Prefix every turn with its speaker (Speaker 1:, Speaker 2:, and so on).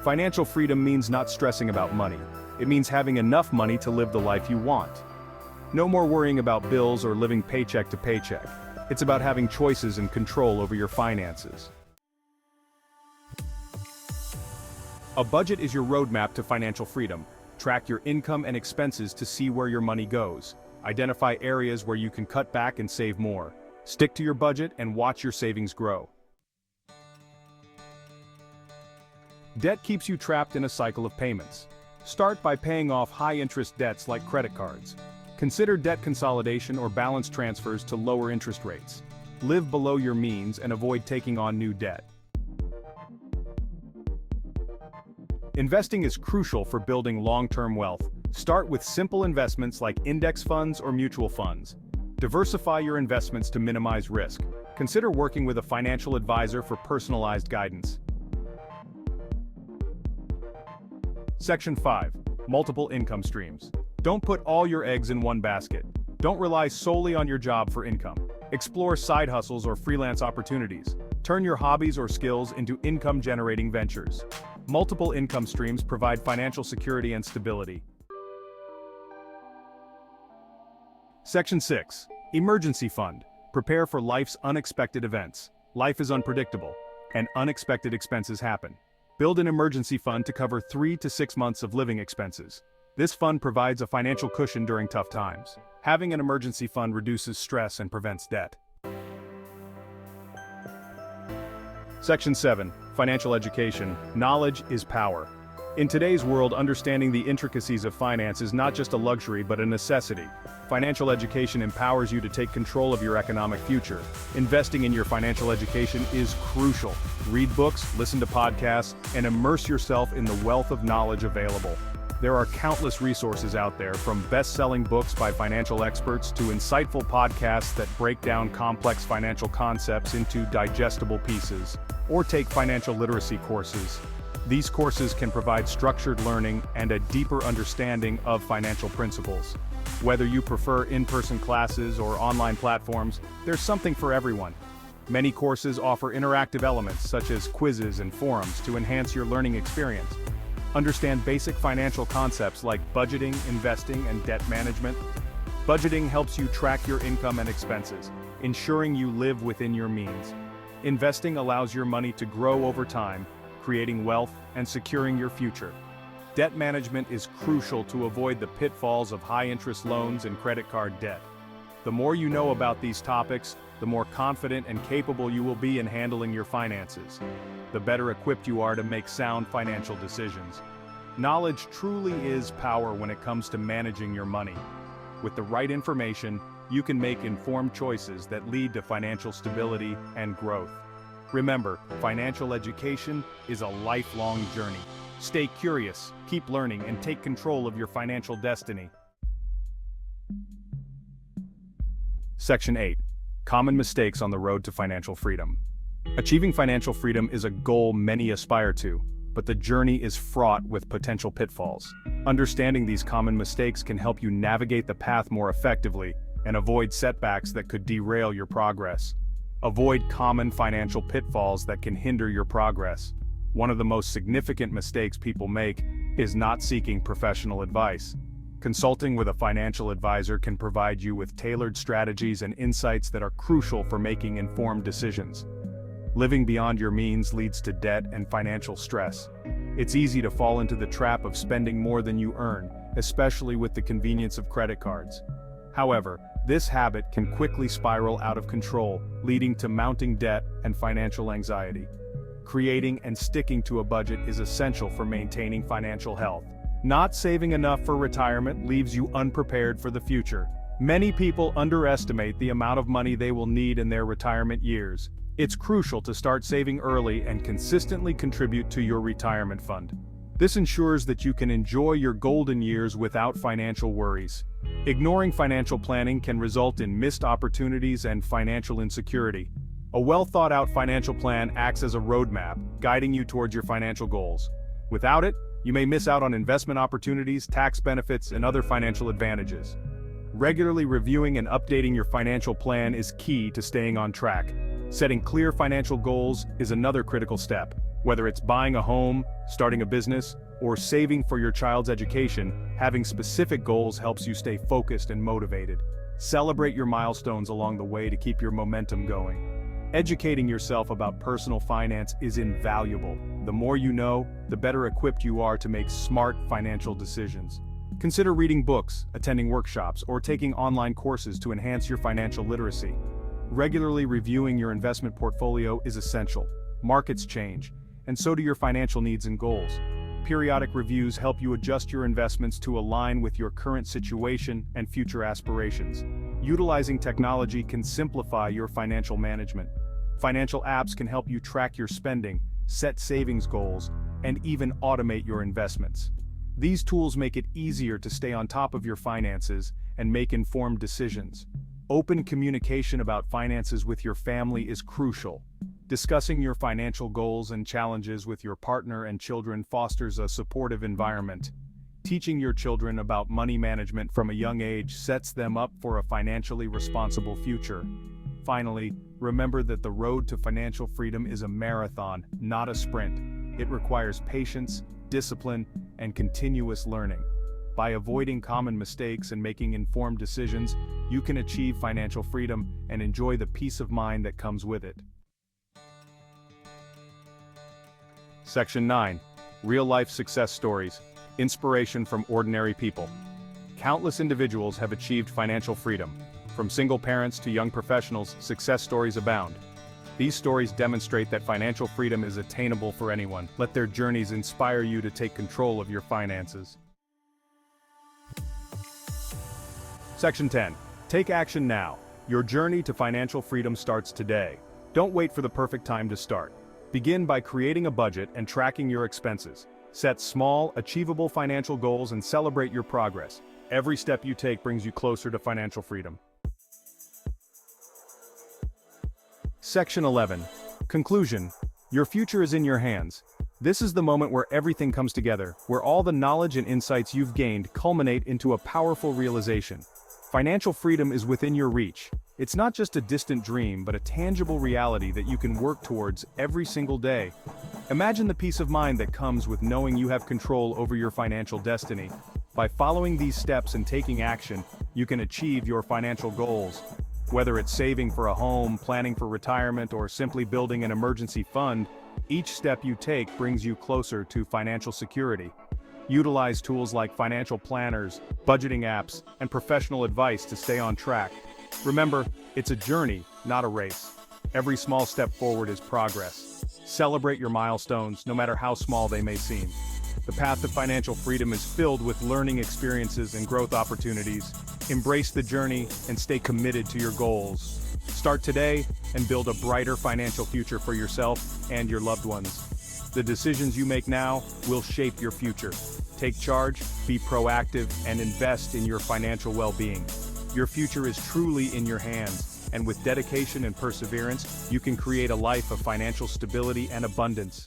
Speaker 1: Financial freedom means not stressing about money. It means having enough money to live the life you want. No more worrying about bills or living paycheck to paycheck. It's about having choices and control over your finances. A budget is your roadmap to financial freedom. Track your income and expenses to see where your money goes. Identify areas where you can cut back and save more. Stick to your budget and watch your savings grow. Debt keeps you trapped in a cycle of payments. Start by paying off high-interest debts like credit cards. Consider debt consolidation or balance transfers to lower interest rates. Live below your means and avoid taking on new debt. Investing is crucial for building long-term wealth. Start with simple investments like index funds or mutual funds. Diversify your investments to minimize risk. Consider working with a financial advisor for personalized guidance. Section 5. Multiple income streams. Don't put all your eggs in one basket. Don't rely solely on your job for income. Explore side hustles or freelance opportunities. Turn your hobbies or skills into income-generating ventures. Multiple income streams provide financial security and stability. Section 6. Emergency fund. Prepare for life's unexpected events. Life is unpredictable, and unexpected expenses happen. Build an emergency fund to cover 3 to 6 months of living expenses. This fund provides a financial cushion during tough times. Having an emergency fund reduces stress and prevents debt. Section 7. Financial education. Knowledge is power. In today's world, understanding the intricacies of finance is not just a luxury but a necessity. Financial education empowers you to take control of your economic future. Investing in your financial education is crucial. Read books, listen to podcasts, and immerse yourself in the wealth of knowledge available. There are countless resources out there, from best-selling books by financial experts to insightful podcasts that break down complex financial concepts into digestible pieces. Or take financial literacy courses. These courses can provide structured learning and a deeper understanding of financial principles. Whether you prefer in-person classes or online platforms, there's something for everyone. Many courses offer interactive elements such as quizzes and forums to enhance your learning experience. Understand basic financial concepts like budgeting, investing, and debt management. Budgeting helps you track your income and expenses, ensuring you live within your means. Investing allows your money to grow over time, creating wealth and securing your future. Debt management is crucial to avoid the pitfalls of high-interest loans and credit card debt. The more you know about these topics, the more confident and capable you will be in handling your finances. The better equipped you are to make sound financial decisions. Knowledge truly is power when it comes to managing your money. With the right information, you can make informed choices that lead to financial stability and growth. Remember, financial education is a lifelong journey. Stay curious, keep learning, and take control of your financial destiny. Section 8. Common mistakes on the road to financial freedom. Achieving financial freedom is a goal many aspire to, but the journey is fraught with potential pitfalls. Understanding these common mistakes can help you navigate the path more effectively and avoid setbacks that could derail your progress. Avoid common financial pitfalls that can hinder your progress. One of the most significant mistakes people make is not seeking professional advice. Consulting with a financial advisor can provide you with tailored strategies and insights that are crucial for making informed decisions. Living beyond your means leads to debt and financial stress. It's easy to fall into the trap of spending more than you earn, especially with the convenience of credit cards. However, this habit can quickly spiral out of control, leading to mounting debt and financial anxiety. Creating and sticking to a budget is essential for maintaining financial health. Not saving enough for retirement leaves you unprepared for the future. Many people underestimate the amount of money they will need in their retirement years. It's crucial to start saving early and consistently contribute to your retirement fund. This ensures that you can enjoy your golden years without financial worries. Ignoring financial planning can result in missed opportunities and financial insecurity. A well-thought-out financial plan acts as a roadmap, guiding you towards your financial goals. Without it, you may miss out on investment opportunities, tax benefits, and other financial advantages. Regularly reviewing and updating your financial plan is key to staying on track. Setting clear financial goals is another critical step. Whether it's buying a home, starting a business, or saving for your child's education, having specific goals helps you stay focused and motivated. Celebrate your milestones along the way to keep your momentum going. Educating yourself about personal finance is invaluable. The more you know, the better equipped you are to make smart financial decisions. Consider reading books, attending workshops, or taking online courses to enhance your financial literacy. Regularly reviewing your investment portfolio is essential. Markets change, and so do your financial needs and goals. Periodic reviews help you adjust your investments to align with your current situation and future aspirations. Utilizing technology can simplify your financial management. Financial apps can help you track your spending, set savings goals, and even automate your investments. These tools make it easier to stay on top of your finances and make informed decisions. Open communication about finances with your family is crucial. Discussing your financial goals and challenges with your partner and children fosters a supportive environment. Teaching your children about money management from a young age sets them up for a financially responsible future. Finally, remember that the road to financial freedom is a marathon, not a sprint. It requires patience, discipline, and continuous learning. By avoiding common mistakes and making informed decisions, you can achieve financial freedom and enjoy the peace of mind that comes with it. Section 9. Real-life success stories. Inspiration from ordinary people. Countless individuals have achieved financial freedom. From single parents to young professionals, success stories abound. These stories demonstrate that financial freedom is attainable for anyone. Let their journeys inspire you to take control of your finances. Section 10. Take action now. Your journey to financial freedom starts today. Don't wait for the perfect time to start. Begin by creating a budget and tracking your expenses. Set small, achievable financial goals and celebrate your progress. Every step you take brings you closer to financial freedom. Section 11. Conclusion. Your future is in your hands. This is the moment where everything comes together, where all the knowledge and insights you've gained culminate into a powerful realization. Financial freedom is within your reach. It's not just a distant dream, but a tangible reality that you can work towards every single day. Imagine the peace of mind that comes with knowing you have control over your financial destiny. By following these steps and taking action, you can achieve your financial goals. Whether it's saving for a home, planning for retirement, or simply building an emergency fund, each step you take brings you closer to financial security. Utilize tools like financial planners, budgeting apps, and professional advice to stay on track. Remember, it's a journey, not a race. Every small step forward is progress. Celebrate your milestones, no matter how small they may seem. The path to financial freedom is filled with learning experiences and growth opportunities. Embrace the journey and stay committed to your goals. Start today and build a brighter financial future for yourself and your loved ones. The decisions you make now will shape your future. Take charge, be proactive, and invest in your financial well-being. Your future is truly in your hands, and with dedication and perseverance, you can create a life of financial stability and abundance.